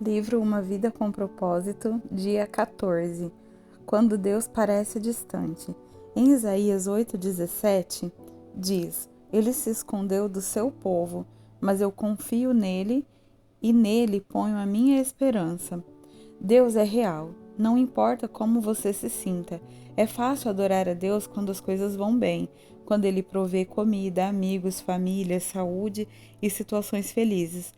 Livro Uma Vida com Propósito, dia 14. Quando Deus parece distante. Em Isaías 8,17, diz: Ele se escondeu do seu povo, mas eu confio nele e nele ponho a minha esperança. Deus é real, não importa como você se sinta. É fácil adorar a Deus quando as coisas vão bem, quando Ele provê comida, amigos, família, saúde e situações felizes.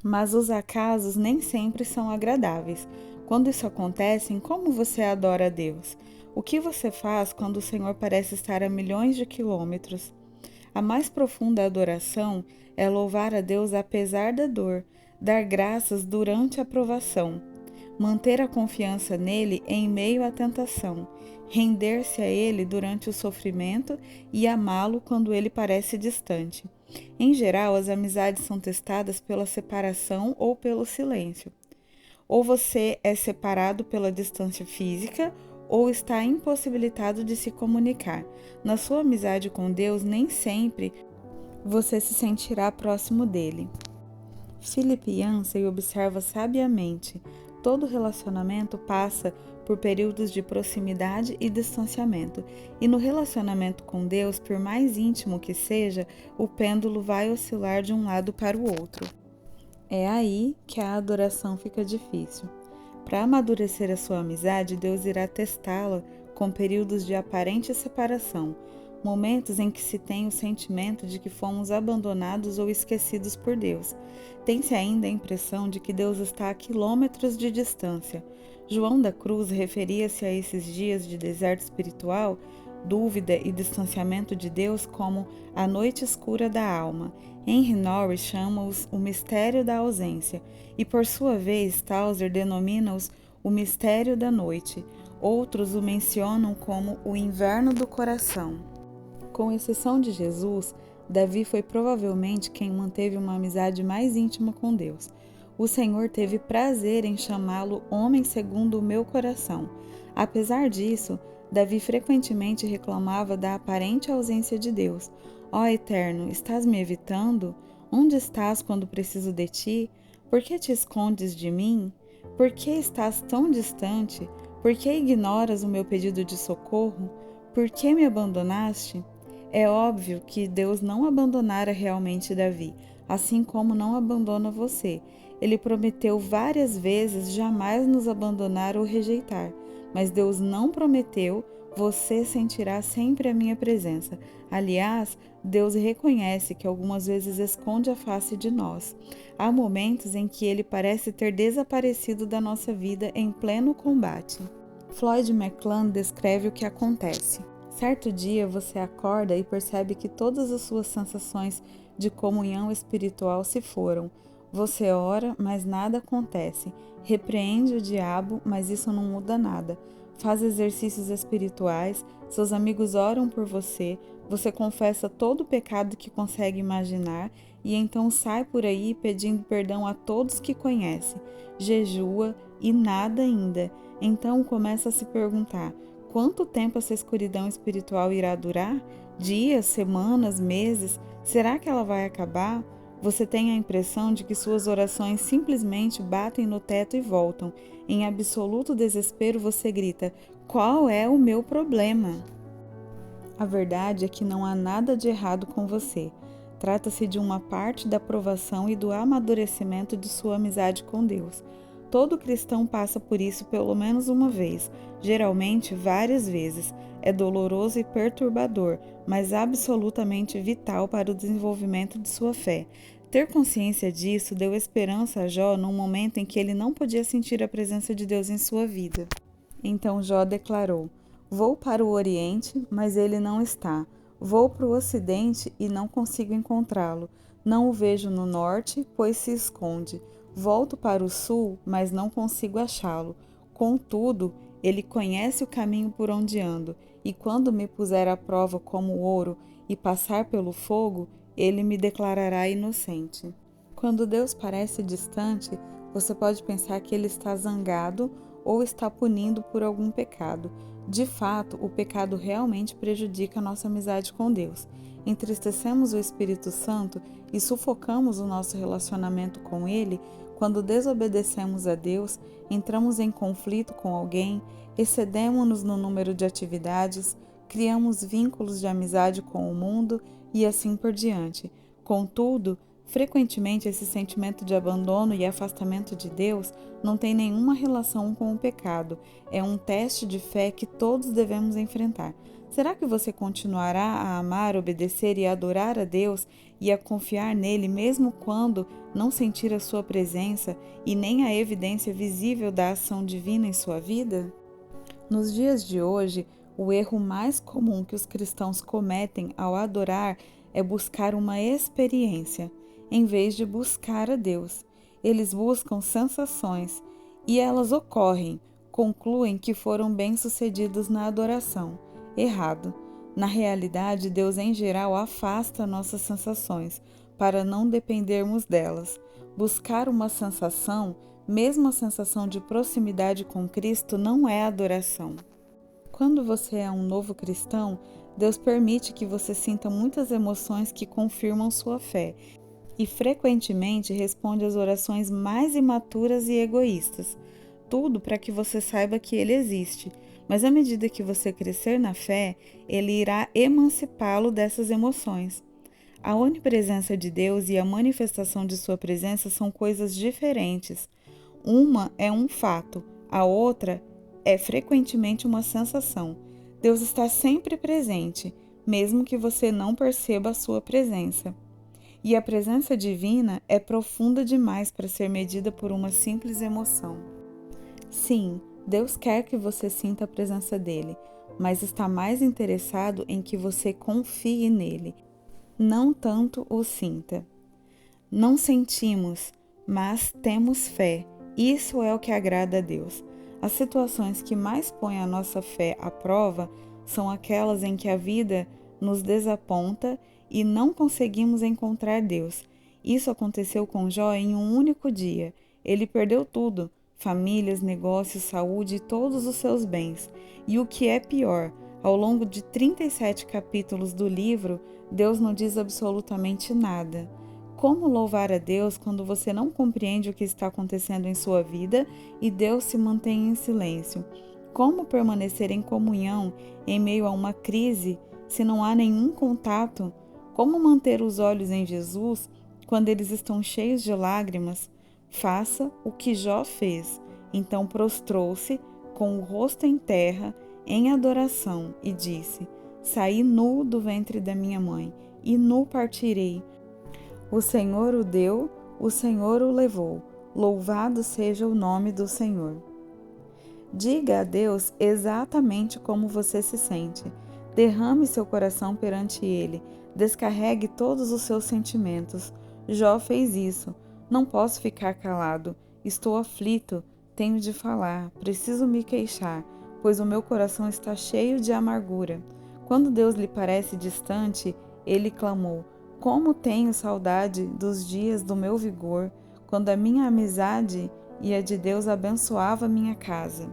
Mas os acasos nem sempre são agradáveis. Quando isso acontece, como você adora a Deus? O que você faz quando o Senhor parece estar a milhões de quilômetros? A mais profunda adoração é louvar a Deus apesar da dor, dar graças durante a provação, manter a confiança nele em meio à tentação, render-se a ele durante o sofrimento e amá-lo quando ele parece distante. Em geral, as amizades são testadas pela separação ou pelo silêncio. Ou você é separado pela distância física, ou está impossibilitado de se comunicar. Na sua amizade com Deus, nem sempre você se sentirá próximo dele. Philip Yancey observa sabiamente: todo relacionamento passa por períodos de proximidade e distanciamento, e no relacionamento com Deus, por mais íntimo que seja, o pêndulo vai oscilar de um lado para o outro. É aí que a adoração fica difícil. Para amadurecer a sua amizade, Deus irá testá-la com períodos de aparente separação, momentos em que se tem o sentimento de que fomos abandonados ou esquecidos por Deus. Tem-se ainda a impressão de que Deus está a quilômetros de distância. João da Cruz referia-se a esses dias de deserto espiritual, dúvida e distanciamento de Deus como a noite escura da alma. Henry Norris chama-os o mistério da ausência, e por sua vez Tauser denomina-os o mistério da noite. Outros o mencionam como o inverno do coração. Com exceção de Jesus, Davi foi provavelmente quem manteve uma amizade mais íntima com Deus. O Senhor teve prazer em chamá-lo homem segundo o meu coração. Apesar disso, Davi frequentemente reclamava da aparente ausência de Deus. Ó Eterno, estás me evitando? Onde estás quando preciso de ti? Por que te escondes de mim? Por que estás tão distante? Por que ignoras o meu pedido de socorro? Por que me abandonaste? É óbvio que Deus não abandonara realmente Davi, assim como não abandona você. Ele prometeu várias vezes jamais nos abandonar ou rejeitar, mas Deus não prometeu: você sentirá sempre a minha presença. Aliás, Deus reconhece que algumas vezes esconde a face de nós. Há momentos em que ele parece ter desaparecido da nossa vida em pleno combate. Floyd McClung descreve o que acontece. Certo dia você acorda e percebe que todas as suas sensações de comunhão espiritual se foram. Você ora, mas nada acontece. Repreende o diabo, mas isso não muda nada. Faz exercícios espirituais, seus amigos oram por você, você confessa todo o pecado que consegue imaginar e então sai por aí pedindo perdão a todos que conhece. Jejua e nada ainda. Então começa a se perguntar: quanto tempo essa escuridão espiritual irá durar? Dias, semanas, meses? Será que ela vai acabar? Você tem a impressão de que suas orações simplesmente batem no teto e voltam. Em absoluto desespero, você grita: qual é o meu problema? A verdade é que não há nada de errado com você. Trata-se de uma parte da provação e do amadurecimento de sua amizade com Deus. Todo cristão passa por isso pelo menos uma vez, geralmente várias vezes. É doloroso e perturbador, mas absolutamente vital para o desenvolvimento de sua fé. Ter consciência disso deu esperança a Jó num momento em que ele não podia sentir a presença de Deus em sua vida. Então Jó declarou: vou para o Oriente, mas ele não está. Vou para o Ocidente e não consigo encontrá-lo. Não o vejo no Norte, pois se esconde. Volto para o Sul, mas não consigo achá-lo. Contudo, ele conhece o caminho por onde ando, e quando me puser à prova como ouro e passar pelo fogo, ele me declarará inocente. Quando Deus parece distante, você pode pensar que ele está zangado ou está punindo por algum pecado. De fato, o pecado realmente prejudica a nossa amizade com Deus. Entristecemos o Espírito Santo e sufocamos o nosso relacionamento com Ele Quando desobedecemos a Deus, entramos em conflito com alguém, excedemos-nos no número de atividades, criamos vínculos de amizade com o mundo e assim por diante. Contudo, frequentemente esse sentimento de abandono e afastamento de Deus não tem nenhuma relação com o pecado. É um teste de fé que todos devemos enfrentar. Será que você continuará a amar, obedecer e adorar a Deus e a confiar nele mesmo quando não sentir a sua presença e nem a evidência visível da ação divina em sua vida? Nos dias de hoje, o erro mais comum que os cristãos cometem ao adorar é buscar uma experiência, em vez de buscar a Deus. Eles buscam sensações e elas ocorrem, concluem que foram bem-sucedidos na adoração. Errado. Na realidade, Deus em geral afasta nossas sensações, para não dependermos delas. Buscar uma sensação, mesmo a sensação de proximidade com Cristo, não é adoração. Quando você é um novo cristão, Deus permite que você sinta muitas emoções que confirmam sua fé e frequentemente responde às orações mais imaturas e egoístas. Tudo para que você saiba que Ele existe, mas à medida que você crescer na fé, Ele irá emancipá-lo dessas emoções. A onipresença de Deus e a manifestação de sua presença são coisas diferentes. Uma é um fato, a outra é frequentemente uma sensação. Deus está sempre presente, mesmo que você não perceba a sua presença. E a presença divina é profunda demais para ser medida por uma simples emoção. Sim, Deus quer que você sinta a presença dele, mas está mais interessado em que você confie nele, não tanto o sinta. Não sentimos, mas temos fé. Isso é o que agrada a Deus. As situações que mais põem a nossa fé à prova são aquelas em que a vida nos desaponta e não conseguimos encontrar Deus. Isso aconteceu com Jó em um único dia. Ele perdeu tudo: famílias, negócios, saúde e todos os seus bens. E o que é pior, ao longo de 37 capítulos do livro, Deus não diz absolutamente nada. Como louvar a Deus quando você não compreende o que está acontecendo em sua vida e Deus se mantém em silêncio? Como permanecer em comunhão em meio a uma crise se não há nenhum contato? Como manter os olhos em Jesus quando eles estão cheios de lágrimas? Faça o que Jó fez. Então prostrou-se com o rosto em terra em adoração e disse: Saí nu do ventre da minha mãe e nu partirei. O Senhor o deu, o Senhor o levou. Louvado seja o nome do Senhor. Diga a Deus exatamente como você se sente. Derrame seu coração perante Ele. Descarregue todos os seus sentimentos. Jó fez isso. Não posso ficar calado. Estou aflito. Tenho de falar. Preciso me queixar, pois o meu coração está cheio de amargura. Quando Deus lhe parece distante, ele clamou: Como tenho saudade dos dias do meu vigor, quando a minha amizade e a de Deus abençoava minha casa.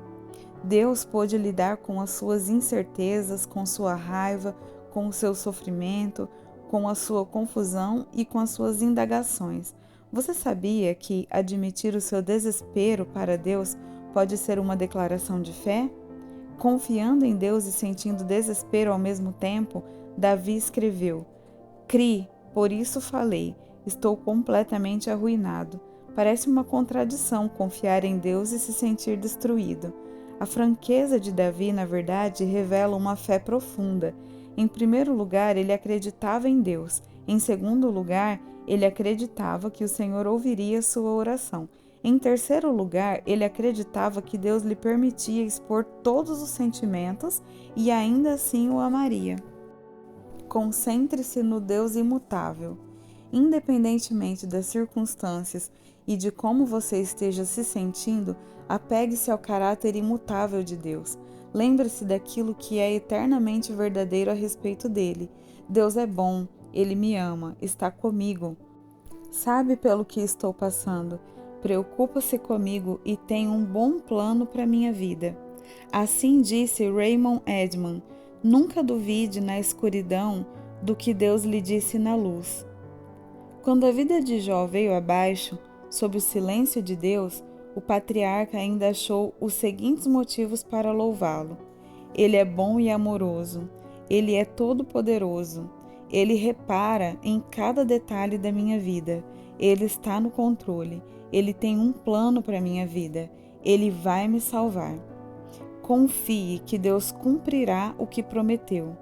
Deus pôde lidar com as suas incertezas, com sua raiva, com o seu sofrimento, com a sua confusão e com as suas indagações. Você sabia que admitir o seu desespero para Deus pode ser uma declaração de fé? Confiando em Deus e sentindo desespero ao mesmo tempo, Davi escreveu: Cri, por isso falei, estou completamente arruinado. Parece uma contradição confiar em Deus e se sentir destruído. A franqueza de Davi, na verdade, revela uma fé profunda. Em primeiro lugar, ele acreditava em Deus. Em segundo lugar, ele acreditava que o Senhor ouviria sua oração. Em terceiro lugar, ele acreditava que Deus lhe permitia expor todos os sentimentos e ainda assim o amaria. Concentre-se no Deus imutável. Independentemente das circunstâncias e de como você esteja se sentindo, apegue-se ao caráter imutável de Deus. Lembre-se daquilo que é eternamente verdadeiro a respeito dele. Deus é bom, ele me ama, está comigo. Sabe pelo que estou passando. Preocupa-se comigo e tem um bom plano para minha vida. Assim disse Raymond Edman: Nunca duvide na escuridão do que Deus lhe disse na luz. Quando a vida de Jó veio abaixo, sob o silêncio de Deus, o patriarca ainda achou os seguintes motivos para louvá-lo. Ele é bom e amoroso. Ele é todo-poderoso. Ele repara em cada detalhe da minha vida. Ele está no controle. Ele tem um plano para a minha vida. Ele vai me salvar. Confie que Deus cumprirá o que prometeu.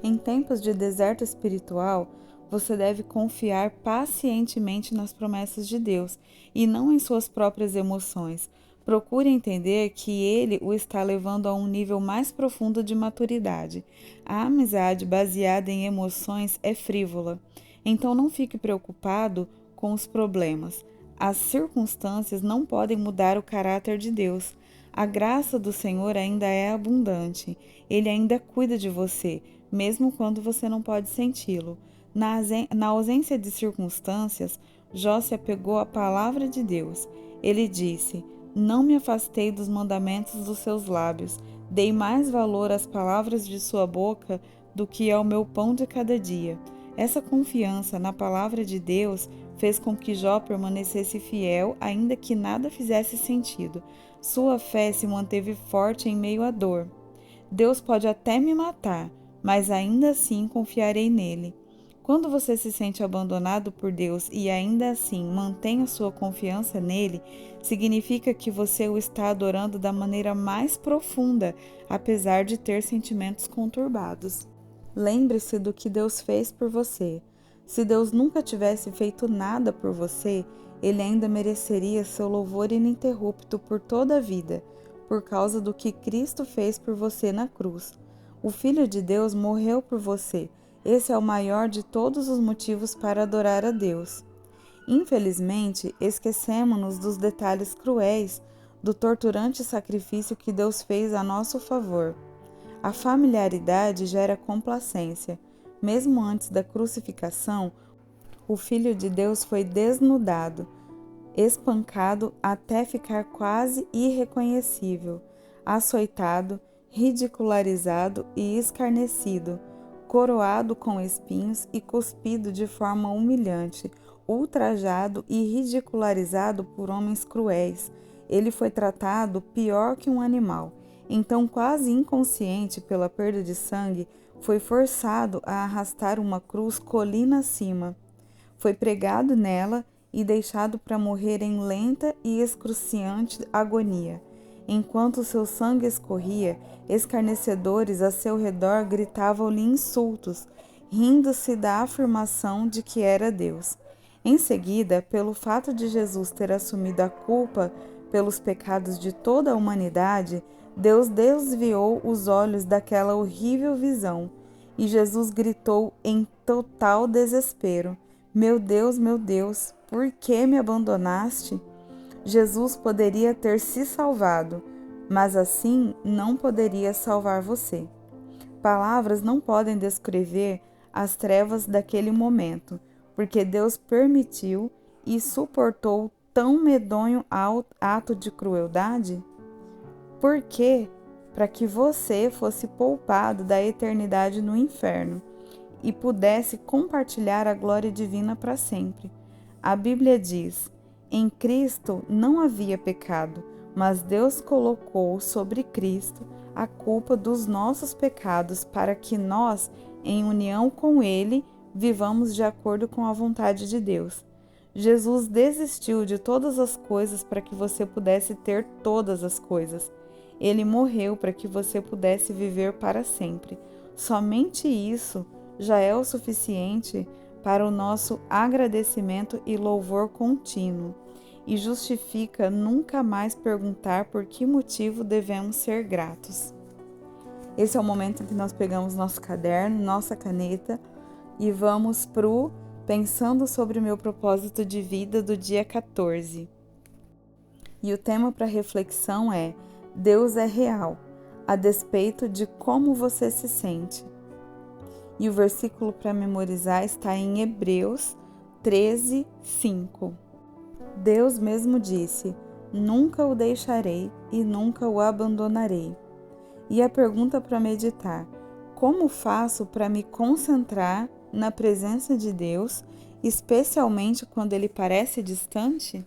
Em tempos de deserto espiritual, você deve confiar pacientemente nas promessas de Deus e não em suas próprias emoções. Procure entender que Ele o está levando a um nível mais profundo de maturidade. A amizade baseada em emoções é frívola. Então não fique preocupado com os problemas. As circunstâncias não podem mudar o caráter de Deus. A graça do Senhor ainda é abundante. Ele ainda cuida de você, mesmo quando você não pode senti-lo. Na ausência de circunstâncias, Jó se apegou à palavra de Deus. Ele disse: Não me afastei dos mandamentos dos seus lábios, dei mais valor às palavras de sua boca do que ao meu pão de cada dia. Essa confiança na palavra de Deus fez com que Jó permanecesse fiel, ainda que nada fizesse sentido. Sua fé se manteve forte em meio à dor. Deus pode até me matar, mas ainda assim confiarei nele. Quando você se sente abandonado por Deus e ainda assim mantém a sua confiança nele, significa que você o está adorando da maneira mais profunda, apesar de ter sentimentos conturbados. Lembre-se do que Deus fez por você. Se Deus nunca tivesse feito nada por você, ele ainda mereceria seu louvor ininterrupto por toda a vida, por causa do que Cristo fez por você na cruz. O Filho de Deus morreu por você. Esse é o maior de todos os motivos para adorar a Deus. Infelizmente, esquecemos-nos dos detalhes cruéis do torturante sacrifício que Deus fez a nosso favor. A familiaridade gera complacência. Mesmo antes da crucificação, o Filho de Deus foi desnudado, espancado até ficar quase irreconhecível, açoitado, ridicularizado e escarnecido, coroado com espinhos e cuspido de forma humilhante, ultrajado e ridicularizado por homens cruéis. Ele foi tratado pior que um animal. Então, quase inconsciente pela perda de sangue, foi forçado a arrastar uma cruz colina acima. Foi pregado nela e deixado para morrer em lenta e excruciante agonia. Enquanto seu sangue escorria, escarnecedores a seu redor gritavam-lhe insultos, rindo-se da afirmação de que era Deus. Em seguida, pelo fato de Jesus ter assumido a culpa pelos pecados de toda a humanidade, Deus desviou os olhos daquela horrível visão, e Jesus gritou em total desespero: meu Deus, por que me abandonaste? Jesus poderia ter se salvado, mas assim não poderia salvar você. Palavras não podem descrever as trevas daquele momento, porque Deus permitiu e suportou tão medonho ato de crueldade? Por quê? Para que você fosse poupado da eternidade no inferno e pudesse compartilhar a glória divina para sempre. A Bíblia diz: em Cristo não havia pecado, mas Deus colocou sobre Cristo a culpa dos nossos pecados para que nós, em união com Ele, vivamos de acordo com a vontade de Deus. Jesus desistiu de todas as coisas para que você pudesse ter todas as coisas. Ele morreu para que você pudesse viver para sempre. Somente isso já é o suficiente para o nosso agradecimento e louvor contínuo, e justifica nunca mais perguntar por que motivo devemos ser gratos. Esse é o momento em que nós pegamos nosso caderno, nossa caneta e vamos pro Pensando sobre o meu propósito de vida do dia 14. E o tema para reflexão é: Deus é real, a despeito de como você se sente. E o versículo para memorizar está em Hebreus 13, 5. Deus mesmo disse: nunca o deixarei e nunca o abandonarei. E a pergunta para meditar: como faço para me concentrar na presença de Deus, especialmente quando ele parece distante?